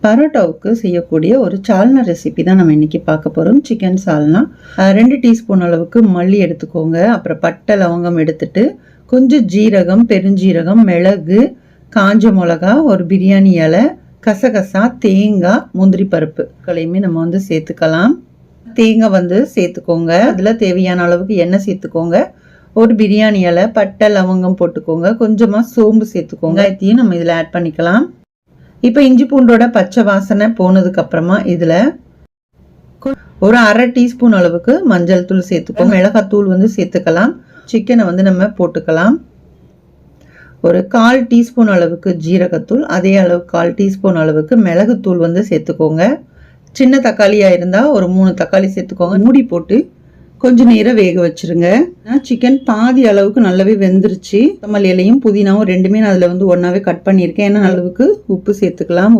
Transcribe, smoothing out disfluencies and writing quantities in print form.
பரோட்டாவுக்கு செய்யக்கூடிய ஒரு சால்னா ரெசிபி தான் நம்ம இன்னைக்கு பார்க்க போகிறோம். சிக்கன் சால்னா. 2 டீஸ்பூன் அளவுக்கு மல்லி எடுத்துக்கோங்க. அப்புறம் பட்டை லவங்கம் எடுத்துட்டு கொஞ்சம் ஜீரகம், பெருஞ்சீரகம், மிளகு, காஞ்ச மிளகா, ஒரு பிரியாணி இலை, கசகசா, தேங்காய், முந்திரி பருப்புகளையுமே நம்ம சேர்த்துக்கலாம். தேங்காய் சேர்த்துக்கோங்க. அதில் தேவையான அளவுக்கு எண்ணெய் சேர்த்துக்கோங்க. ஒரு பிரியாணி இலை, பட்டை லவங்கம் போட்டுக்கோங்க. கொஞ்சமாக சோம்பு சேர்த்துக்கோங்க. இதையும் நம்ம இதில் ஆட் பண்ணிக்கலாம். இப்போ இஞ்சி பூண்டோட பச்சை வாசனை போனதுக்கு அப்புறமா இதில் ஒரு 1/2 டீஸ்பூன் அளவுக்கு மஞ்சள் தூள் சேர்த்துக்கோங்க. மிளகாத்தூள் சேர்த்துக்கலாம். சிக்கனை நம்ம போட்டுக்கலாம். ஒரு 1/4 டீஸ்பூன் அளவுக்கு ஜீரகத்தூள், அதே அளவுக்கு 1/4 டீஸ்பூன் அளவுக்கு மிளகுத்தூள் சேர்த்துக்கோங்க. சின்ன தக்காளியாக இருந்தால் ஒரு 3 தக்காளி சேர்த்துக்கோங்க. மூடி போட்டு கொஞ்சம் நேரம் வேக வச்சுருங்க. சிக்கன் பாதி அளவுக்கு நல்லாவே வெந்துருச்சு. கொத்தமல்லி இலையும் புதினாவும் ரெண்டுமே நான் அதில் ஒன்றாவே கட் பண்ணியிருக்கேன். ஏன்னா அளவுக்கு உப்பு சேர்த்துக்கலாம்.